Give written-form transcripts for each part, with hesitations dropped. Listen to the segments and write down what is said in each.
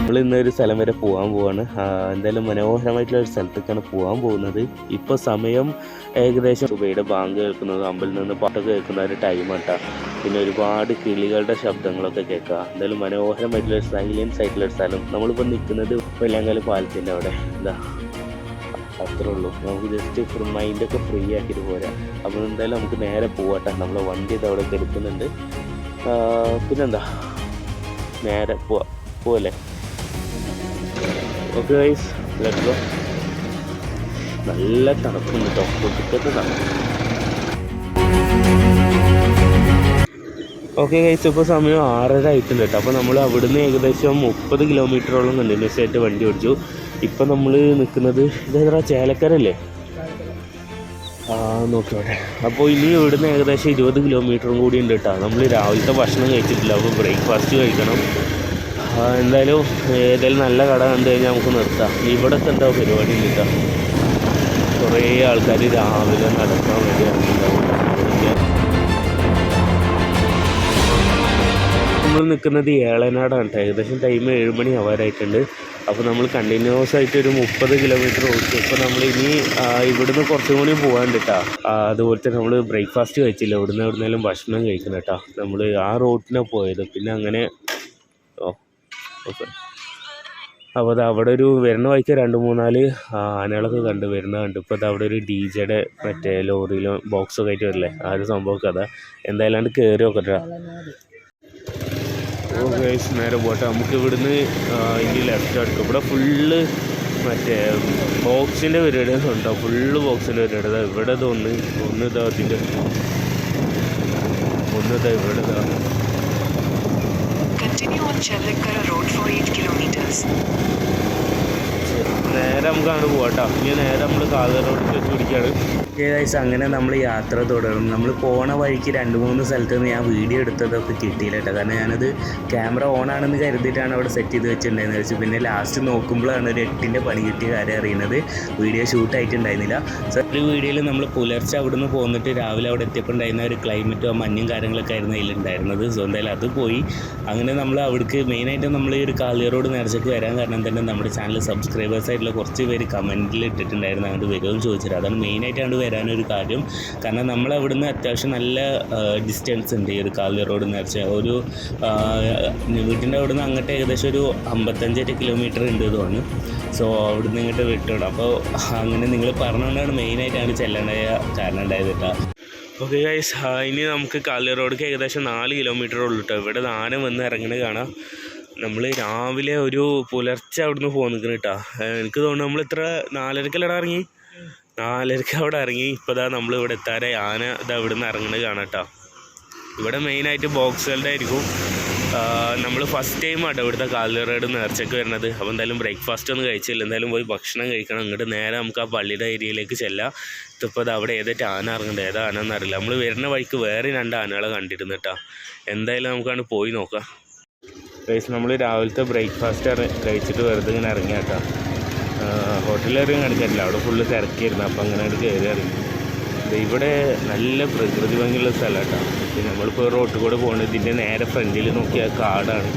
നമ്മൾ ഇന്നൊരു സ്ഥലം വരെ പോകാൻ പോവാണ്. എന്തായാലും മനോഹരമായിട്ടുള്ള ഒരു സ്ഥലത്തേക്കാണ് പോകാൻ പോകുന്നത്. ഇപ്പോൾ സമയം ഏകദേശം സുബൈയുടെ ബാങ്ക് കേൾക്കുന്നത്, അമ്പലത്തിൽ നിന്ന് പാട്ടൊക്കെ കേൾക്കുന്ന ഒരു ടൈമാണ് കേട്ടോ. പിന്നെ ഒരുപാട് കിളികളുടെ ശബ്ദങ്ങളൊക്കെ കേൾക്കുക. എന്തായാലും മനോഹരമായിട്ടുള്ള ഒരു സൈലൻസ് ആയിട്ടുള്ള ഒരു സ്ഥലം. നമ്മളിപ്പോൾ നിൽക്കുന്നത് വെള്ളാങ്കാല് പാലത്തിൻ്റെ അവിടെ. എന്താ അത്രേ ഉള്ളൂ. നമുക്ക് ജസ്റ്റ് മൈൻഡൊക്കെ ഫ്രീ ആക്കിയിട്ട് പോരാ. അപ്പോൾ എന്തായാലും നമുക്ക് നേരെ പോകട്ടെ. നമ്മളെ വണ്ടി ഇത് അവിടെ എടുക്കുന്നുണ്ട്. പിന്നെന്താ നേരെ പോവല്ലേ. Okay guys, let's go. നല്ല തണുപ്പുണ്ട് കേട്ടോ, പൊട്ടിക്കത്തെ തണുപ്പ്. ഓക്കെ ഗൈസ്, ഇപ്പോൾ സമയം 6:30 ആയിട്ടുണ്ട് കേട്ടോ. അപ്പോൾ നമ്മൾ അവിടുന്ന് ഏകദേശം 30 കിലോമീറ്ററോളം കണ്ടിന്യൂസ് ആയിട്ട് വണ്ടി ഓടിച്ചു. ഇപ്പം നമ്മൾ നിൽക്കുന്നത് ഇതെന്താ ചേലക്കരല്ലേ, നോക്കിയോട്ടെ. അപ്പോൾ ഇനി ഇവിടുന്ന് ഏകദേശം 20 കിലോമീറ്ററും കൂടി ഉണ്ട് കേട്ടോ. നമ്മൾ രാവിലത്തെ ഭക്ഷണം കഴിച്ചിട്ടില്ല, അപ്പോൾ ബ്രേക്ക്ഫാസ്റ്റ് കഴിക്കണം. എന്തായാലും ഏതായാലും നല്ല കട കണ്ടു കഴിഞ്ഞാൽ നമുക്ക് നിർത്താം. ഇവിടത്തെ എന്താ പരിപാടി കിട്ടാം. കുറേ ആൾക്കാർ രാവിലെ നടക്കാൻ വേണ്ടി ഇറങ്ങിയിട്ടുണ്ടാവും. നമ്മൾ നിൽക്കുന്നത് ഏളനാടാണ് കേട്ടോ. ഏകദേശം ടൈം 7 മണി ആവാറായിട്ടുണ്ട്. അപ്പോൾ നമ്മൾ കണ്ടിന്യൂസ് ആയിട്ട് ഒരു 30 കിലോമീറ്റർ ഓടിച്ചു. ഇപ്പോൾ നമ്മൾ ഇനി ഇവിടുന്ന് കുറച്ചും കൂടി പോകാണ്ട് കേട്ടോ. അതുപോലെ തന്നെ നമ്മൾ ബ്രേക്ക്ഫാസ്റ്റ് കഴിച്ചില്ല, ഇവിടുന്ന് എവിടുന്നേലും ഭക്ഷണം കഴിക്കണം കേട്ടോ. നമ്മൾ ആ റോട്ടിനാണ് പോയത്. പിന്നെ അങ്ങനെ ഓക്കെ. അപ്പോൾ അത് അവിടെ ഒരു വരുന്ന വഴിക്ക് 2-3-4 ആനകളൊക്കെ വരുന്നത്. ഇപ്പോൾ അത് അവിടെ ഒരു DJ-യുടെ മറ്റേ ലോറിയിലും ബോക്സൊക്കെ ആയിട്ട് വരില്ലേ, ആ ഒരു സംഭവമൊക്കെ അതാ. എന്തായാലും കയറി നോക്കട്ടെ. ഗൈസ്, നേരെ പോട്ടെ. നമുക്ക് ഇവിടുന്ന് ഇനി ലെഫ്റ്റ് എടുക്കും. ഇവിടെ ഫുള്ള് മറ്റേ ബോക്സിൻ്റെ പരിപാടിയൊക്കെ ഉണ്ടോ, ഫുള്ള് ബോക്സിൻ്റെ പരിപാടി. ഇവിടെ ഒന്ന് ഇതാ അതിൻ്റെ ഇവിടെ ഇതാ. നേരെ നമുക്കാണ് പോകട്ടോ. ഇനി നേരെ നമ്മൾ കാതർ റോഡിൽ വെച്ച് പിടിക്കുകയാണ്. ഏകദേശം അങ്ങനെ നമ്മൾ യാത്ര തുടരും. നമ്മൾ പോണ വഴിക്ക് 2-3 സ്ഥലത്ത് നിന്ന് ഞാൻ വീഡിയോ എടുത്തതൊക്കെ കിട്ടിയില്ല കേട്ടോ. കാരണം ഞാനത് ക്യാമറ ഓണാണെന്ന് കരുതിയിട്ടാണ് അവിടെ സെറ്റ് ചെയ്ത് വെച്ചിട്ടുണ്ടായിരുന്നത് വെച്ചു. പിന്നെ ലാസ്റ്റ് നോക്കുമ്പോഴാണ് ഒരു 8-ൻ്റെ പണി കിട്ടിയ കാര്യം അറിയുന്നത്. വീഡിയോ ഷൂട്ടായിട്ടുണ്ടായിരുന്നില്ല. സോ ഒരു വീഡിയോയിൽ നമ്മൾ പുലർച്ചെ അവിടെ നിന്ന് പോന്നിട്ട് രാവിലെ അവിടെ എത്തിയപ്പോൾ ഉണ്ടായിരുന്ന ഒരു ക്ലൈമറ്റും ആ മഞ്ഞും കാര്യങ്ങളൊക്കെ ആയിരുന്നു അതിലുണ്ടായിരുന്നത്. സോ എന്തായാലും അത് പോയി. അങ്ങനെ നമ്മൾ അവിടേക്ക് മെയിനായിട്ട് നമ്മൾ ഈ ഒരു കാളി റോഡ് നേർച്ചയ്ക്ക് വരാൻ കാരണം തന്നെ നമ്മുടെ ചാനൽ സബ്സ്ക്രൈബേഴ്സ് ആയിട്ടുള്ള കുറച്ച് പേര് കമൻറ്റിൽ ഇട്ടിട്ടുണ്ടായിരുന്നു അങ്ങോട്ട് വരുമെന്ന് ചോദിച്ചിട്ട്. അതാണ് മെയിനായിട്ട് അങ്ങോട്ട് വരാനൊരു കാര്യം. കാരണം നമ്മളവിടുന്ന് അത്യാവശ്യം നല്ല ഡിസ്റ്റൻസ് ഉണ്ട് ഈ ഒരു കാളി റോഡ് നേർച്ച. ഒരു വീട്ടിൻ്റെ അവിടുന്ന് അങ്ങോട്ട് ഏകദേശം ഒരു 55 കിലോമീറ്റർ ഉണ്ട് തോന്നുന്നു. സോ അവിടുന്ന് ഇങ്ങോട്ട് വിട്ടുവിടും. അപ്പോൾ അങ്ങനെ നിങ്ങൾ പറഞ്ഞുകൊണ്ടാണ് മെയിനായിട്ടാണ് ചെല്ലേണ്ടായ കാരണം ഉണ്ടായത് കേട്ടോ. ഓക്കെ ഗൈസ്, ഇനി നമുക്ക് കാളി റോഡിലേക്ക് ഏകദേശം 4 കിലോമീറ്റർ ഉള്ളൂ കേട്ടോ. ഇവിടെ ആന വന്ന് ഇറങ്ങണത് കാണാം. നമ്മൾ രാവിലെ ഒരു പുലർച്ചെ അവിടുന്ന് പോകാൻ നിൽക്കണം കേട്ടോ. എനിക്ക് തോന്നുന്നു നമ്മളിത്ര 4:30 ഇറങ്ങി, 4:30 അവിടെ ഇറങ്ങി. ഇപ്പോൾ ഇതാ നമ്മളിവിടെ എത്താറെ ആന ഇത് അവിടെ നിന്ന് ഇറങ്ങുന്നത് കാണാം കേട്ടോ. ഇവിടെ മെയിനായിട്ട് ബോക്സുകളുടെ ആയിരിക്കും. നമ്മൾ ഫസ്റ്റ് ടൈം ആട്ടോ ഇവിടുത്തെ കാളി റോഡ് നേർച്ചയ്ക്ക് വരുന്നത്. അപ്പോൾ എന്തായാലും ബ്രേക്ക്ഫാസ്റ്റ് ഒന്നും കഴിച്ചില്ല, എന്തായാലും പോയി ഭക്ഷണം കഴിക്കണം. അങ്ങോട്ട് നേരെ നമുക്ക് ആ പള്ളിയുടെ ഏരിയയിലേക്ക് ചെല്ലാം. ഇതിപ്പോൾ അത് അവിടെ ഏതായിട്ട് ആന ഇറങ്ങുന്നുണ്ട്, ഏതാ ആന എന്നറിയില്ല. നമ്മൾ വരുന്ന വഴിക്ക് വേറെ 2 ആനകളെ കണ്ടിരുന്നു കേട്ടോ. എന്തായാലും നമുക്കാണ് പോയി നോക്കാം. ഗൈസ്, നമ്മൾ രാവിലത്തെ ബ്രേക്ക്ഫാസ്റ്റ് കഴിച്ചിട്ട് വെറുതെ ഇങ്ങനെ ഇറങ്ങി കേട്ടോ. ഹോട്ടലിൽ ഇറങ്ങി കാണിച്ചിട്ടില്ല, അവിടെ ഫുള്ള് തിരക്കിയിരുന്നു. അപ്പോൾ അങ്ങനെ കയറി ഇറങ്ങി. ഇവിടെ നല്ല പ്രകൃതി ഭംഗിയുള്ള സ്ഥലം കേട്ടോ. പിന്നെ നമ്മളിപ്പോൾ റോട്ടിൽ കൂടെ പോകുന്നത് ഇതിൻ്റെ നേരെ ഫ്രണ്ടിൽ നോക്കിയാൽ കാടാണ്.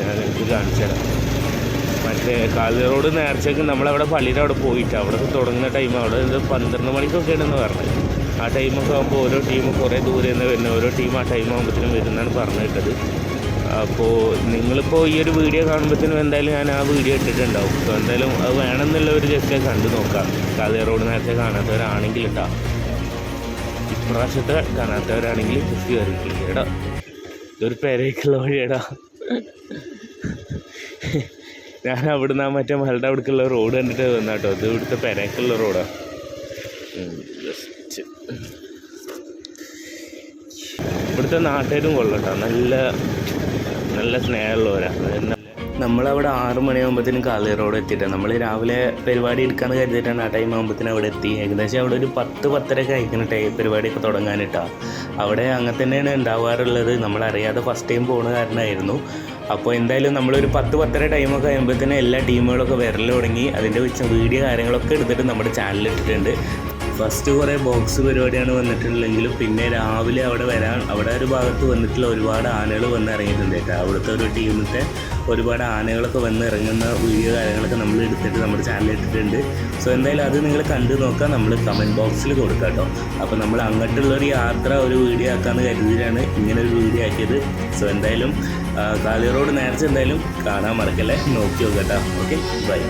ഞാൻ എനിക്ക് കാണിച്ചു തരാം. മറ്റേ കാളി റോഡ് നേർച്ചയ്ക്ക് നമ്മളവിടെ പള്ളിയുടെ അവിടെ പോയിട്ട് അവിടെ തുടങ്ങുന്ന ടൈം അവിടെ 12 മണിക്കൊക്കെ ഉണ്ടെന്ന് പറഞ്ഞത്. ആ ടൈമൊക്കെ ആകുമ്പോൾ ഓരോ ടീമും കുറേ ദൂരെ നിന്ന് വരുന്നത്, ഓരോ ടീം ആ ടൈം ആകുമ്പോഴത്തേനും വരുന്നതാണ് പറഞ്ഞു കേട്ടത്. അപ്പോൾ നിങ്ങളിപ്പോൾ ഈ ഒരു വീഡിയോ കാണുമ്പോഴത്തേനും എന്തായാലും ഞാൻ ആ വീഡിയോ ഇട്ടിട്ടുണ്ടാവും. അപ്പോൾ എന്തായാലും അത് വേണമെന്നുള്ളവർ ജസ്റ്റ് കണ്ടു നോക്കാം. കാളി റോഡ് നേരത്തെ കാണാത്തവരാണെങ്കിൽ കേട്ടോ. ഇപ്രാവശ്യത്തെ കാണാത്തവരാണെങ്കിൽ ജസ്റ്റ് കയറിക്കില്ല. എടാ, ഇതൊരു പെരയ്ക്കുള്ള വഴിയടാ. ഞാൻ അവിടുന്ന് ആ മറ്റേ മകളുടെ അവിടേക്കുള്ള റോഡ് കണ്ടിട്ട് വന്നാട്ടോ. ഇത് ഇവിടുത്തെ പെരയ്ക്കുള്ള റോഡാണ്. ജസ്റ്റ് ഇവിടുത്തെ നാട്ടുകാരും കൊള്ളട്ടോ, നല്ല സ്നേഹമുള്ളവരാണ്. നമ്മളവിടെ 6 മണിയാകുമ്പോഴത്തേനും കാളി റോഡ് എത്തിയിട്ടാണ്. നമ്മൾ രാവിലെ പരിപാടി എടുക്കാമെന്ന് കരുതിയിട്ടാണ് ആ ടൈം ആകുമ്പോഴത്തേനും അവിടെ എത്തി. ഏകദേശം അവിടെ ഒരു 10-10:30 അയക്കണട്ടെ പരിപാടിയൊക്കെ തുടങ്ങാനിട്ടാണ്. അവിടെ അങ്ങനെ തന്നെയാണ് ഉണ്ടാവാറുള്ളത്. നമ്മളറിയാതെ ഫസ്റ്റ് ടൈം പോകുന്ന കാരണമായിരുന്നു. അപ്പോൾ എന്തായാലും നമ്മളൊരു 10-10:30 ടൈമൊക്കെ ആകുമ്പോഴത്തേനും എല്ലാ ടീമുകളൊക്കെ വരൽ തുടങ്ങി. അതിൻ്റെ വീഡിയോ കാര്യങ്ങളൊക്കെ എടുത്തിട്ട് നമ്മുടെ ചാനലിൽ ഇട്ടിട്ടുണ്ട്. ഫസ്റ്റ് കുറേ ബോക്സ് പരിപാടിയാണ് വന്നിട്ടുള്ളെങ്കിലും പിന്നെ രാവിലെ അവിടെ ഒരു ഭാഗത്ത് വന്നിട്ടുള്ള ഒരുപാട് ആനകൾ വന്ന് ഇറങ്ങിയിട്ടുണ്ട് കേട്ടോ. അവിടുത്തെ ഒരു ടീമിലത്തെ ഒരുപാട് ആനകളൊക്കെ വന്ന് ഇറങ്ങുന്ന വീഡിയോ കാര്യങ്ങളൊക്കെ നമ്മൾ എടുത്തിട്ട് നമ്മുടെ ചാനലിൽ ഇട്ടിട്ടുണ്ട്. സോ എന്തായാലും അത് നിങ്ങൾ കണ്ടു നോക്കാം, നമ്മൾ കമൻറ്റ് ബോക്സിൽ കൊടുക്കാം കേട്ടോ. അപ്പോൾ നമ്മൾ അങ്ങോട്ടുള്ളൊരു യാത്ര ഒരു വീഡിയോ ആക്കാമെന്ന് കരുതിയിട്ടാണ് ഇങ്ങനെ ഒരു വീഡിയോ ആക്കിയത്. സോ എന്തായാലും കാളി റോഡ് നേരത്തെ എന്തായാലും കാണാൻ മറക്കല്ലേ, നോക്കി നോക്കാം കേട്ടോ. Okay, by.